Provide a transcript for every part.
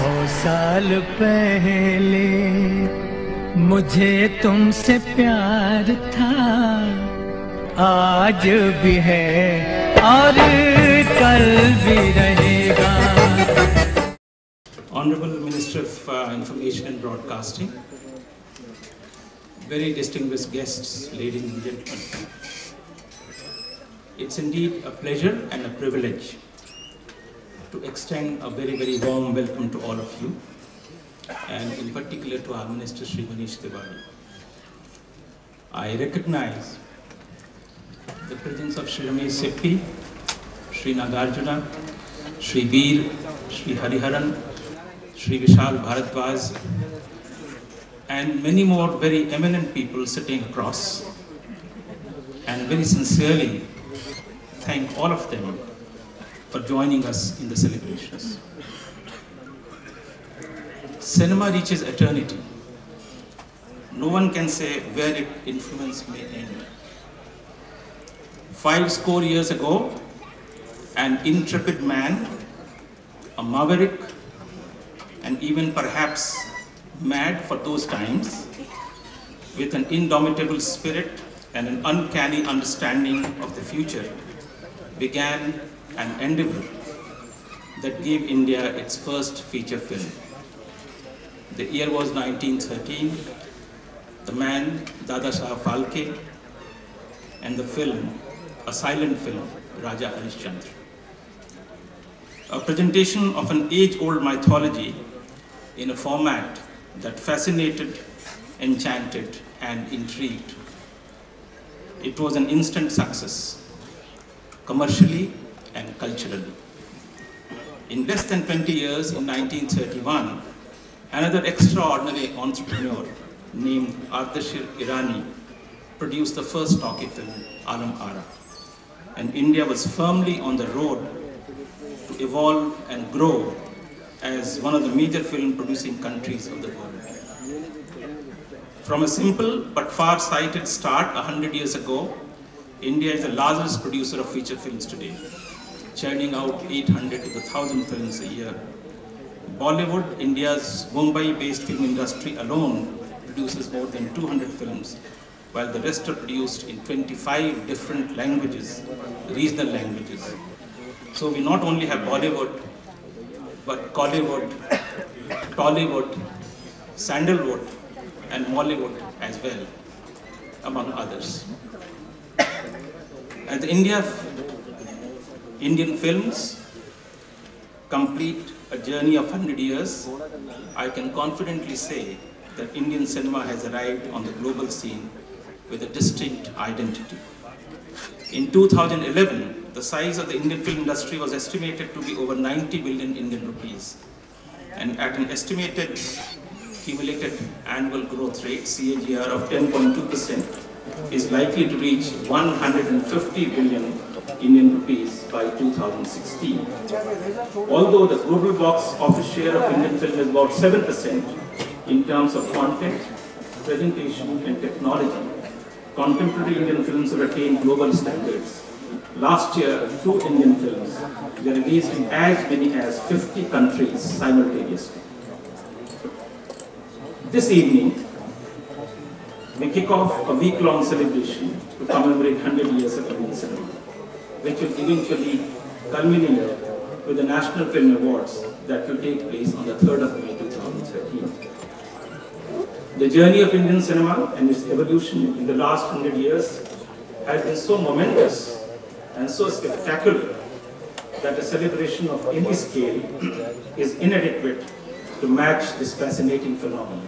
साल पहले मुझे तुमसे प्यार था, आज भी है और कल भी रहेगा। Honorable Minister of Information and Broadcasting, very distinguished guests, ladies and gentlemen, it's indeed a pleasure and a privilege to extend a very, very warm welcome to all of you, and in particular to our Minister Shri Uday. I recognize the presence of Shri Ramesh Seppi, Shri Nagarjuna, Shri Veer, Shri Hariharan, Shri Vishal Bharadwaj, and many more very eminent people sitting across, and very sincerely thank all of them for joining us in the celebrations. Cinema reaches eternity. No one can say where its influence may end. 50 years ago, an intrepid man, a maverick, and even perhaps mad for those times, with an indomitable spirit and an uncanny understanding of the future, began an endeavor that gave India its first feature film. The year was 1913, the man Dada Shah Phalke, and the film, a silent film, Raja Harishchandra. A presentation of an age-old mythology in a format that fascinated, enchanted, and intrigued. It was an instant success, commercially and culturally. In less than 20 years, in 1931, another extraordinary entrepreneur named Ardeshir Irani produced the first talkie film, Alam Ara, and India was firmly on the road to evolve and grow as one of the major film-producing countries of the world. From a simple but far-sighted start 100 years ago, India is the largest producer of feature films today, churning out 800 to 1,000 films a year. Bollywood, India's Mumbai-based film industry alone, produces more than 200 films, while the rest are produced in 25 different languages, regional languages. So we not only have Bollywood, but Collywood, Tollywood, Sandalwood, and Mollywood as well, among others. As the Indian films complete a journey of 100 years, I can confidently say that Indian cinema has arrived on the global scene with a distinct identity. In 2011, the size of the Indian film industry was estimated to be over 90 billion Indian rupees, and at an estimated cumulated annual growth rate, CAGR, of 10.2%, is likely to reach 150 billion Indian rupees by 2016. Although the global box office share of Indian film is about 7% in terms of content, presentation, and technology, contemporary Indian films have attained global standards. Last year, 2 Indian films were released in as many as 50 countries simultaneously. This evening, we kick off a week-long celebration to commemorate 100 years of Indian cinema, which will eventually culminate with the National Film Awards that will take place on the 3rd of May 2013. The journey of Indian cinema and its evolution in the last 100 years has been so momentous and so spectacular that a celebration of any scale is inadequate to match this fascinating phenomenon.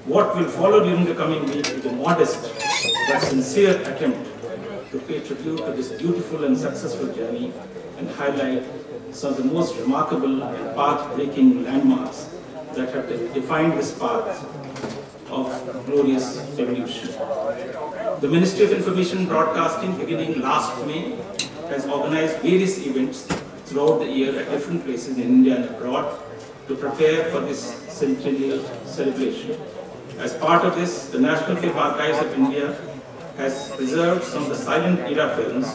What will follow during the coming week is a modest but sincere attempt to pay tribute to this beautiful and successful journey and highlight some of the most remarkable and path-breaking landmarks that have defined this path of glorious evolution. The Ministry of Information and Broadcasting, beginning last May, has organized various events throughout the year at different places in India and abroad to prepare for this centennial celebration. As part of this, the National Film Archives of India has preserved some of the silent era films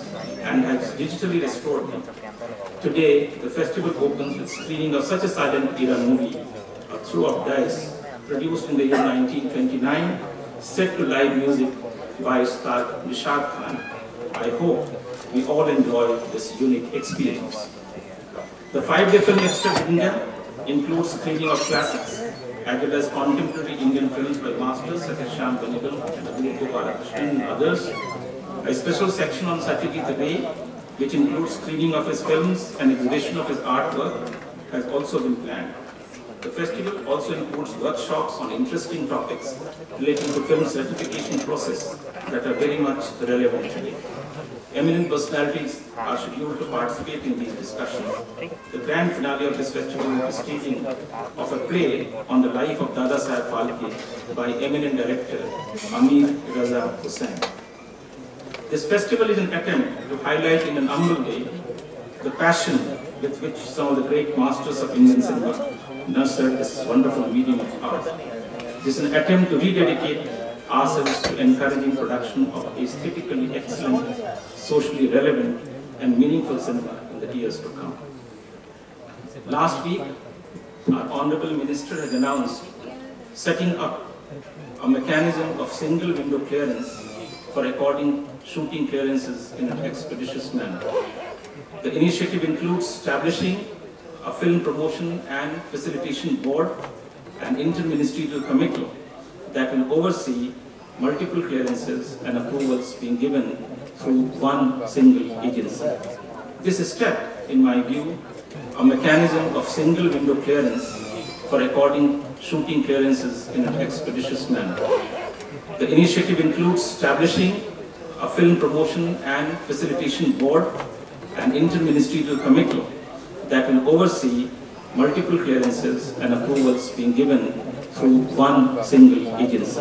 and has digitally restored them. Today, the festival opens with screening of such a silent era movie, A Throw of Dice, produced in the year 1929, set to live music by star Nishad Khan. I hope we all enjoy this unique experience. The 5-day film extravaganza includes screening of classics, as well as contemporary Indian films by masters such as Shyam Benegal and Uday Kumar Varma and others. A special section on Satyajit Ray, which includes screening of his films and exhibition of his artwork, has also been planned. The festival also includes workshops on interesting topics relating to film certification process that are very much relevant today. Eminent personalities are scheduled to participate in these discussions. The grand finale of this festival will be staging of a play on the life of Dada Saheb Phalke by eminent director Amir Raza Hussain. This festival is an attempt to highlight in an humble way the passion with which some of the great masters of Indian cinema nurtured this wonderful medium of art. This is an attempt to rededicate ourselves to encouraging production of aesthetically excellent, socially relevant and meaningful cinema in the years to come. Last week, our Honorable Minister has announced setting up a mechanism of single window clearance for recording shooting clearances in an expeditious manner. The initiative includes establishing a film promotion and facilitation board and interministerial committee that will oversee multiple clearances and approvals being given through one single agency. This step, in my view, a mechanism of single window clearance for recording shooting clearances in an expeditious manner. The initiative includes establishing a film promotion and facilitation board and interministerial committee that will oversee multiple clearances and approvals being given through one single agency.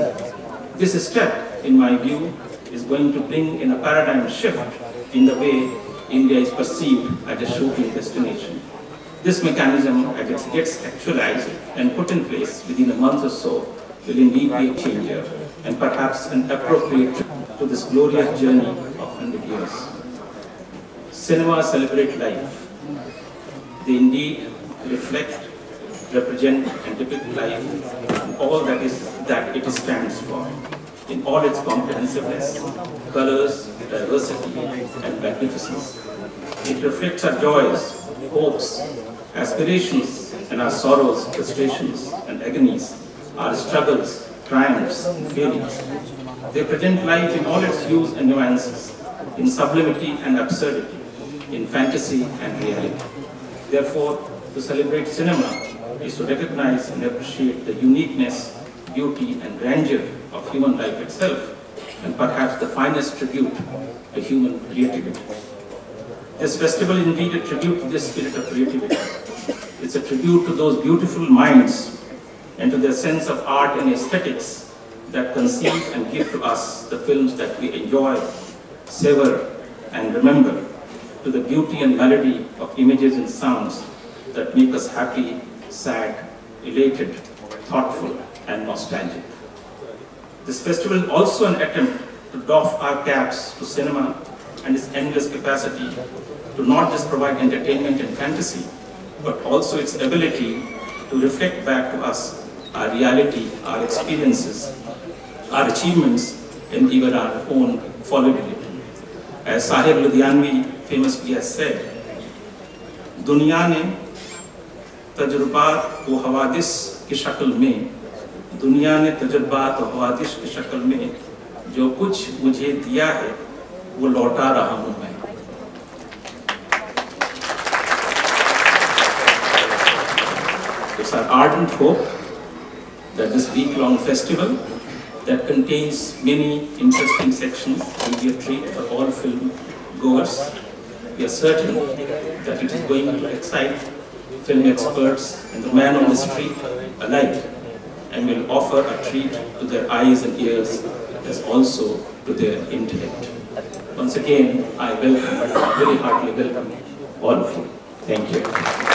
This step, in my view, is going to bring in a paradigm shift in the way India is perceived as a shooting destination. This mechanism, as it gets actualized and put in place within a month or so, will indeed be a changer and perhaps an appropriate to this glorious journey of 100 years. Cinema celebrate life. They indeed reflect, represent and depict life and all that it stands for, in all its comprehensiveness, colors, diversity and magnificence. It reflects our joys, hopes, aspirations and our sorrows, frustrations and agonies, our struggles, triumphs and failures. They present life in all its hues and nuances, in sublimity and absurdity, in fantasy and reality. Therefore, to celebrate cinema is to recognize and appreciate the uniqueness, beauty and grandeur of human life itself, and perhaps the finest tribute to human creativity. This festival is indeed a tribute to this spirit of creativity. It's a tribute to those beautiful minds and to their sense of art and aesthetics that conceive and give to us the films that we enjoy, savor and remember, to the beauty and melody of images and sounds that make us happy, sad, elated, thoughtful and nostalgic. This festival is also an attempt to doff our caps to cinema and its endless capacity to not just provide entertainment and fantasy, but also its ability to reflect back to us our reality, our experiences, our achievements, and even our own fallibility. As Sahib Ludhianvi famously has said, दुनिया ने तजुर्बात व हवादिस की शक्ल में, दुनिया ने तजुर्बात व हवादिस की शक्ल में जो कुछ मुझे दिया है वो लौटा रहा हूँ मैं. It's our ardent hope that this week-long festival that contains many interesting sections will be a treat for all film goers. We are certain that it is going to excite film experts and the man on the street alike, and will offer a treat to their eyes and ears as also to their intellect. Once again, I welcome, very heartily welcome all of you. Thank you.